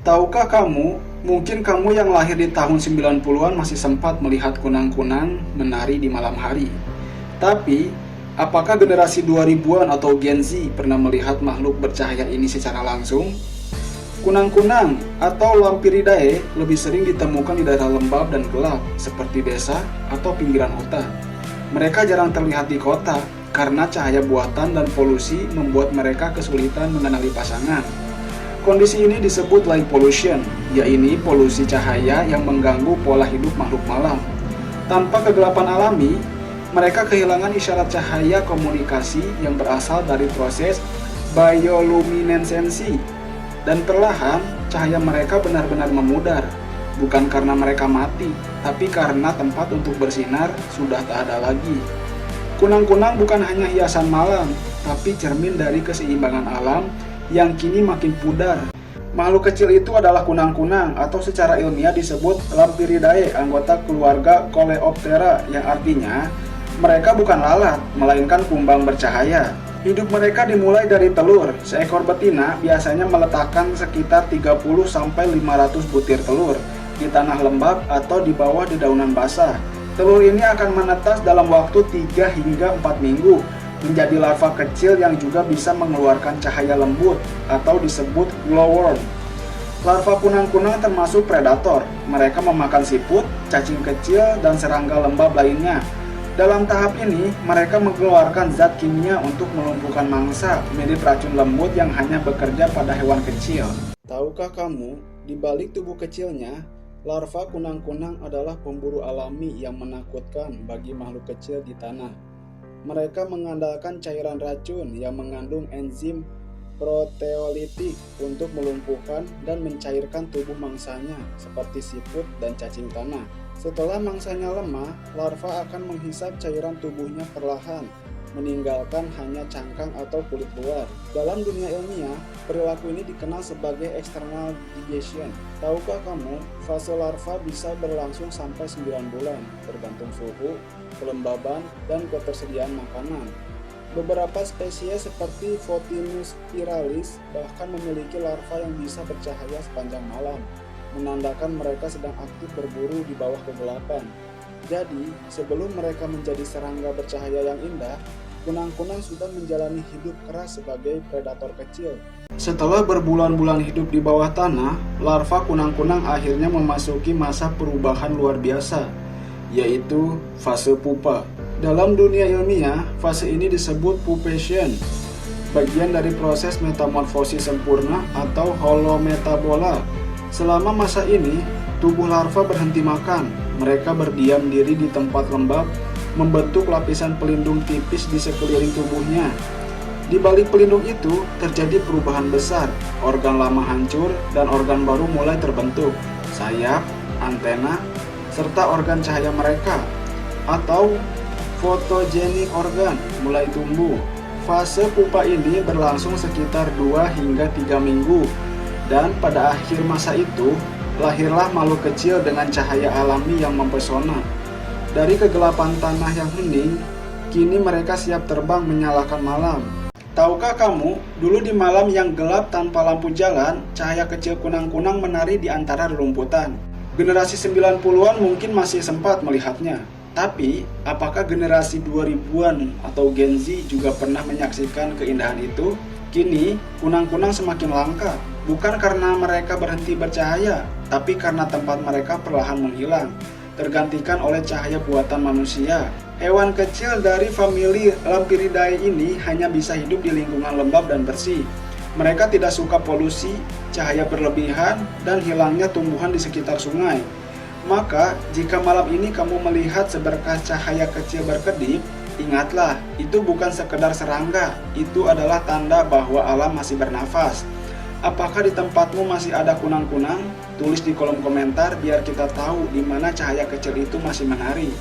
Tahukah kamu, mungkin kamu yang lahir di tahun 90-an masih sempat melihat kunang-kunang menari di malam hari. Tapi, apakah generasi 2000-an atau Gen Z pernah melihat makhluk bercahaya ini secara langsung? Kunang-kunang atau Lampiridae lebih sering ditemukan di daerah lembab dan gelap seperti desa atau pinggiran hutan. Mereka jarang terlihat di kota karena cahaya buatan dan polusi membuat mereka kesulitan mengenali pasangan. Kondisi ini disebut light pollution, yaitu polusi cahaya yang mengganggu pola hidup makhluk malam. Tanpa kegelapan alami, mereka kehilangan isyarat cahaya komunikasi yang berasal dari proses bioluminesensi. Dan perlahan, cahaya mereka benar-benar memudar. Bukan karena mereka mati, tapi karena tempat untuk bersinar sudah tak ada lagi. Kunang-kunang bukan hanya hiasan malam, tapi cermin dari keseimbangan alam yang kini makin pudar. Makhluk kecil itu adalah kunang-kunang atau secara ilmiah disebut Lampiridae, anggota keluarga Coleoptera, yang artinya mereka bukan lalat, melainkan kumbang bercahaya. Hidup mereka dimulai dari telur. Seekor betina biasanya meletakkan sekitar 30-500 butir telur di tanah lembab atau di bawah dedaunan basah. Telur ini akan menetas dalam waktu 3 hingga 4 minggu menjadi larva kecil yang juga bisa mengeluarkan cahaya lembut atau disebut glowworm. Larva kunang-kunang termasuk predator. Mereka memakan siput, cacing kecil, dan serangga lembab lainnya. Dalam tahap ini, mereka mengeluarkan zat kimia untuk melumpuhkan mangsa, mirip racun lembut yang hanya bekerja pada hewan kecil. Tahukah kamu, di balik tubuh kecilnya, larva kunang-kunang adalah pemburu alami yang menakutkan bagi makhluk kecil di tanah. Mereka mengandalkan cairan racun yang mengandung enzim proteolitik untuk melumpuhkan dan mencairkan tubuh mangsanya seperti siput dan cacing tanah. Setelah mangsanya lemah, larva akan menghisap cairan tubuhnya perlahan, meninggalkan hanya cangkang atau kulit luar. Dalam dunia ilmiah, perilaku ini dikenal sebagai external digestion. Tahukah kamu, fase larva bisa berlangsung sampai 9 bulan, tergantung suhu, kelembaban, dan ketersediaan makanan. Beberapa spesies seperti Photinus spiralis bahkan memiliki larva yang bisa bercahaya sepanjang malam, menandakan mereka sedang aktif berburu di bawah kegelapan. Jadi, sebelum mereka menjadi serangga bercahaya yang indah, kunang-kunang sudah menjalani hidup keras sebagai predator kecil. Setelah berbulan-bulan hidup di bawah tanah, larva kunang-kunang akhirnya memasuki masa perubahan luar biasa, yaitu fase pupa. Dalam dunia ilmiah, fase ini disebut pupation, bagian dari proses metamorfosis sempurna atau holometabola. Selama masa ini, tubuh larva berhenti makan. Mereka berdiam diri di tempat lembab, membentuk lapisan pelindung tipis di sekeliling tubuhnya. Di balik pelindung itu, terjadi perubahan besar. Organ lama hancur dan organ baru mulai terbentuk. Sayap, antena, serta organ cahaya mereka, atau photogenic organ, mulai tumbuh. Fase pupa ini berlangsung sekitar 2 hingga 3 minggu. Dan pada akhir masa itu, lahirlah makhluk kecil dengan cahaya alami yang mempesona. Dari kegelapan tanah yang hening, kini mereka siap terbang menyalakan malam. Tahukah kamu, dulu di malam yang gelap tanpa lampu jalan, cahaya kecil kunang-kunang menari di antara rerumputan. Generasi 90-an mungkin masih sempat melihatnya. Tapi, apakah generasi 2000-an atau Gen Z juga pernah menyaksikan keindahan itu? Kini, kunang-kunang semakin langka. Bukan karena mereka berhenti bercahaya, tapi karena tempat mereka perlahan menghilang, tergantikan oleh cahaya buatan manusia. Hewan kecil dari famili Lampiridae ini hanya bisa hidup di lingkungan lembab dan bersih. Mereka tidak suka polusi, cahaya berlebihan, dan hilangnya tumbuhan di sekitar sungai. Maka, jika malam ini kamu melihat seberkas cahaya kecil berkedip, ingatlah, itu bukan sekedar serangga, itu adalah tanda bahwa alam masih bernafas. Apakah di tempatmu masih ada kunang-kunang? Tulis di kolom komentar biar kita tahu di mana cahaya kecil itu masih menari.